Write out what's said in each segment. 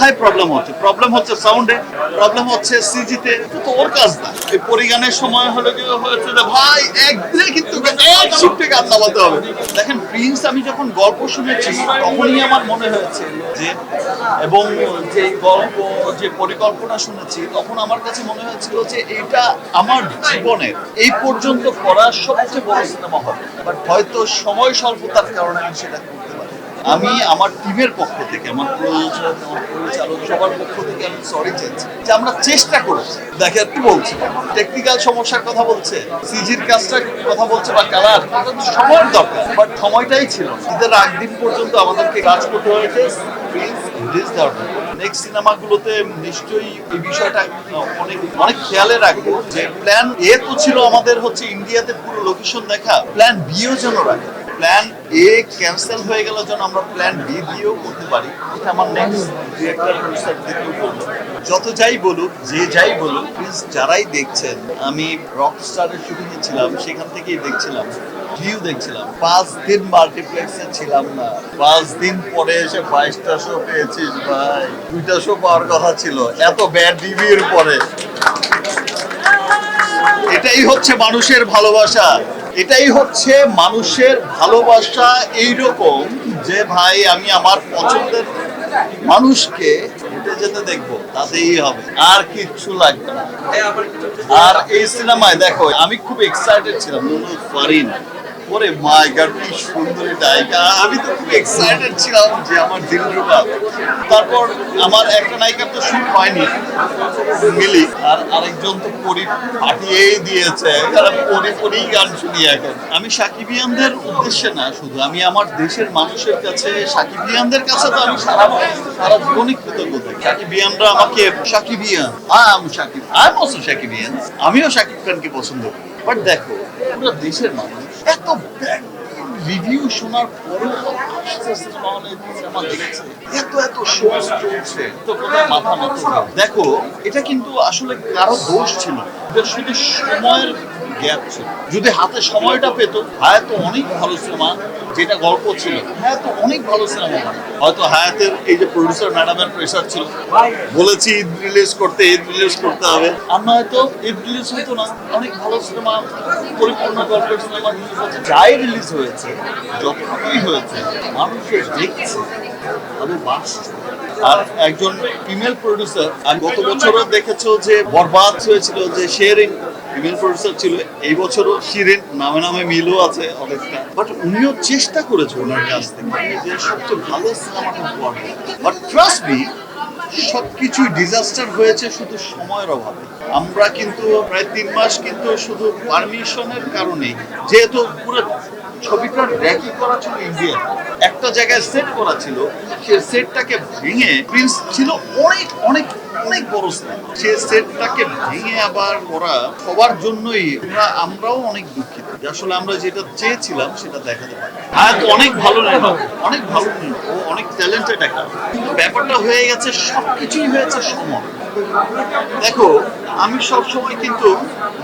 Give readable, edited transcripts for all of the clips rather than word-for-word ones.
কোথায় প্রবলেম হচ্ছে সাউন্ডে, প্রবলেম হচ্ছে সিজিতে, তো ওর কাজ না। এই পরিগানের সময় হলো কি হয়েছে যে ভাই একদিনে কিন্তু এক শিফটে গান নামাতে হবে। দেখেন প্রিন্স আমি যখন গল্প শুনেছি তখনই আমার মনে হয়েছে যে, এবং যে গল্প যে পরিকল্পনা শুনেছি তখন আমার কাছে মনে হয়েছিল যে এটা আমার জীবনের এই পর্যন্ত করা সবচেয়ে বড় সিনেমা হবে, বাট হয়তো সময় স্বল্পতার কারণে আমি সেটা করতে পারি। আমি আমার টিমের পক্ষ থেকে, আমার প্রযোজক, আমার পরিচালক, সবার পক্ষ থেকে আমি সরি চাইছি যে আমরা চেষ্টা করেছি। দেখেন কি বলছি, টেকনিক্যাল সমস্যার কথা বলছে, সিজির কাজটার কথা বলছে বা কালার, সময়ের দরকার, বাট সময়টাই ছিল না। ঈদের আগ দিন পর্যন্ত আমাদেরকে কাজ করতে হয়েছে। নেক্সট সিনেমাগুলোতে নিশ্চয়ই এই বিষয়টা অনেক খেয়ালে রাখবো যে প্ল্যান এ তো ছিল আমাদের হচ্ছে ইন্ডিয়াতে পুরো লোকেশন দেখা, প্ল্যান বিও যেন রাখে। প্ল্যান এ ক্যান্সেল হয়ে গেল যেন আমরা প্ল্যান বি দিয়েও করতে পারি। এটা আমার নেক্সট ডিরেক্টর প্রডিউসার দেখেও বলবো। যত যাই বলুক, যে যাই বলুক, প্লিজ যারাই দেখছেন, আমি রকস্টারের শুটিংয়ে ছিলাম, সেখান থেকেই দেখছিলাম, ভিউ দেখছিলাম। 5 দিন মাল্টিপ্লেক্সে ছিলাম না, 5 দিন পরে এসে 22টা শো পেয়েছিস ভাই। 2টা শো পাওয়ার কথা ছিল এত ব্যাড রিভিউর পরে। এটাই হচ্ছে মানুষের ভালোবাসা, এটাই হচ্ছে মানুষের ভালোবাসা। এইরকম যে ভাই আমি আমার পছন্দের মানুষকে হেঁটে যেতে দেখবো, তাতেই হবে, আর কিচ্ছু লাগবে না। আর এই সিনেমায় দেখো আমি খুব এক্সাইটেড ছিলাম। নুনু ফারিন, ওরে মাই গড কি সুন্দরী নায়িকা, আমি তো খুব এক্সাইটেড ছিলাম যে আমার দিলরুবা। তারপর আমার একটা নায়িকার তো শুট হয়নি, মিলি, আর আরেকজন তো পরি পাঠিয়েই দিয়েছে। পরি গান শুনি এখন। আমি সাকিবিয়ানদের উদ্দেশ্যে না, শুধু আমি আমার দেশের মানুষের কাছে, সাকিবিয়ানদের কাছে তো আমি সারা জীবনই কৃতজ্ঞ থাকি। সাকিবিয়ানরা আমাকে সাকিবিয়ান, আমিও সাকিব খানকে পছন্দ করি। বাট দেখো পুরো দেশের মানুষ এত রিভিউ শোনার পরেও সিনেমা দেখছে, এত শো চলছে, তো কোথায় মাথা নত। দেখো এটা কিন্তু আসলে কারো দোষ ছিল, এটা শুধু সময়ের গ্যাপ ছিল। যদি হাতে সময়টা পেত, হায়াত অনেক ভালো সিনেমা, যেটা গল্প ছিল, হায়াত অনেক ভালো সিনেমা। হয়তো হায়াতের এই যে প্রডিউসার ম্যাডামের প্রেশার ছিল, বলেছি ঈদ রিলিজ করতে হবে, আমরা হয়তো ঈদ রিলিজ হতো না। অনেক ভালো সিনেমা, পরিপূর্ণ গল্পের সিনেমা যাই রিলিজ হয়েছে, যতটুকুই হয়েছে মানুষের দেখছে, ভালোবাসছে। আর একজন ফিমেল প্রডিউসার, আমি গত বছরও দেখেছো যে বরবাদ হয়েছিল, যে শেরিন ফিমেল প্রডিউসার ছিল। এই বছরও শিরিন, নামে মিলও আছে অনেকটা, বাট উনিও চেষ্টা করেছে ওনার কাছ থেকে যে সবচেয়ে ভালো সিনেমাটা করবে। বাট ট্রাস্ট মি, সবকিছুই ডিজাস্টার হয়েছে শুধু সময়ের অভাবে। আমরা কিন্তু প্রায় 3 মাস কিন্তু শুধু পারমিশনের কারণে, যেহেতু পুরো ছবিটা র্যাকি করা ছিল ইন্ডিয়া, একটা জায়গায় সেট করা ছিল, সে সেটটাকে ভেঙে, প্রিন্স ছিল অনেক অনেক অনেক বড় সেট, সে সেটটাকে ভেঙে আবার করা সবার জন্যই আমরাও অনেক দুঃখিত। আসলে আমরা যেটা চেয়েছিলাম সেটা দেখাতে পারি। হায়াত অনেক ভালো নেই, অনেক ভালো নেই, ও অনেক ট্যালেন্টেড একটা, কিন্তু ব্যাপারটা হয়ে গেছে সবকিছুই হয়েছে সময়। দেখো আমি সবসময় কিন্তু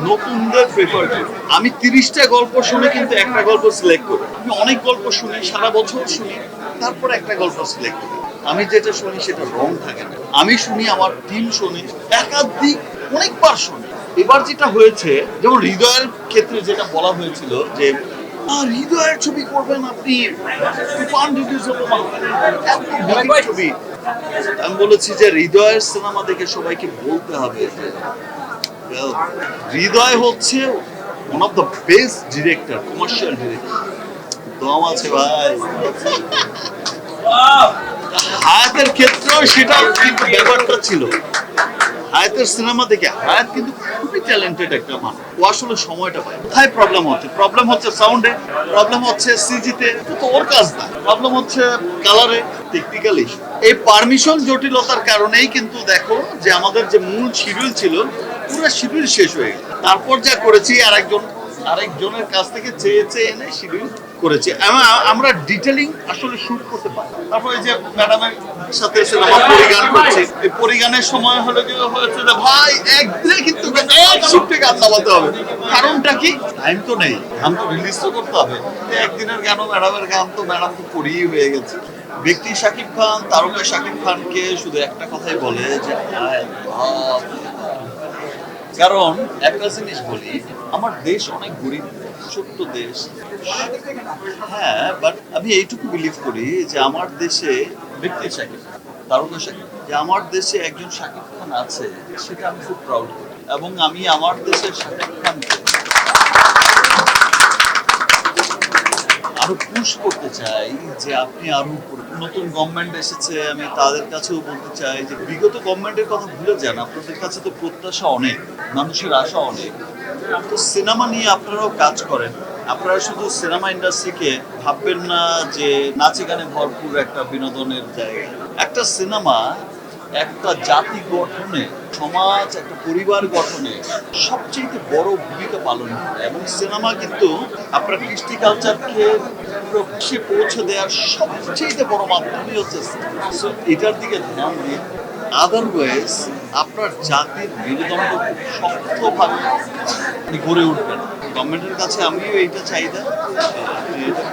নতুনদের প্রেফার করি। আমি 30টা গল্প শুনে কিন্তু একটা গল্প সিলেক্ট করি। আমি অনেক গল্প শুনি, সারা বছর শুনি, তারপর একটা গল্প সিলেক্ট করি। আমি যেটা শুনি সেটা রং থাকে না। আমি শুনি, আমার টিম শুনি, একাধিক অনেকবার শুনি। এবার যেটা হয়েছে, যেমন হৃদয়ের ক্ষেত্রে যেটা বলা হয়েছিল যে হৃদয়ের ছবি করবেন আপনি, ছবি, আমি বলেছি যে হৃদয়ের সিনেমা দেখে সবাইকে বলতে হবে হৃদয় হচ্ছে one of the best director, commercial director. দম আছে ভাই। হায়াতের ক্ষেত্রেও সেটা কিন্তু ব্যাপারটা ছিল। হায়াতের সিনেমা দেখে, হায়াত কিন্তু খুবই ট্যালেন্টেড একটা মানুষ, ও আসলে সময়টা পায়। কোথায় প্রবলেম হচ্ছে সাউন্ডে, প্রবলেম হচ্ছে সিজিতে, তো ওর কাজ না। প্রবলেম হচ্ছে কালারে, টেকনিক্যাল ইস্যু। এই পারমিশন জটিলতার কারণেই কিন্তু দেখো যে আমাদের যে মূল শিডিউল ছিল, পুরো শিডিউল শেষ হয়ে গেল। তারপর যা করেছি আরেকজনের কাছ থেকে চেয়ে এনে শিডিউল করেছি। আমরা ডিটেলিং আসলে শুট করতে পারি। তারপরে যে ম্যাডামের সাথে সিনেমা পরিগান করছি, এই পরিগানের সময় হলো কি হয়েছে যে ভাই একদিনে কিন্তু এক শিফটে গান নামাতে হবে। কারণটা কি? টাইম তো নেই, গান তো রিলিজ তো করতে হবে। একদিনের গানও ম্যাডামের গান তো ম্যাডাম তো করিয়ে হয়ে গেছে। ব্যক্তি শাকিব খান, তারকা শাকিব খানকে শুধু একটা কথাই বলে যে I love you। কারণ একটা জিনিস বলি, আমার দেশ অনেক গরিব, ছোট্ট দেশ। হ্যাঁ, বাট আমি এইটুকু বিলিভ করি যে আমার দেশে ব্যক্তি শাকিব খান, তারকা শাকিব খান, যে আমার দেশে একজন শাকিব খান আছে, সেটা আমি খুব প্রাউড করি। এবং আমি আমার দেশের শাকিব খানকে আরো পুশ করতে চাই যে আপনি আরো উপরে। নতুন গভর্নমেন্ট এসেছে, আমি তাদের কাছেও বলতে চাই যে বিগত গভর্নমেন্টের কথা ভুলে যান, আপনাদের কাছে তো প্রত্যাশা অনেক, মানুষের আশা অনেক। তো সিনেমা নিয়ে আপনারাও কাজ করেন। আপনারা শুধু সিনেমা ইন্ডাস্ট্রিকে ভাববেন না যে নাচে গানে ভরপুর একটা বিনোদনের জায়গা। একটা সিনেমা একটা জাতি গঠনে, সমাজ, একটা পরিবার গঠনে সবচেয়ে বড় ভূমিকা পালন করে। এবং সিনেমা কিন্তু আপনার কৃষ্টি কালচারকে পুরো বিশ্বে পৌঁছে দেওয়ার সবচেয়ে বড় মাধ্যমই হচ্ছে সিনেমা। So, এটার দিকে ধ্যান দিন। আদারওয়াইজ আপনার জাতির মেরুদণ্ড খুব শক্তভাবে গড়ে উঠবেন। গভর্নমেন্টের কাছে আমিও এইটা চাহিদা, আপনি এটা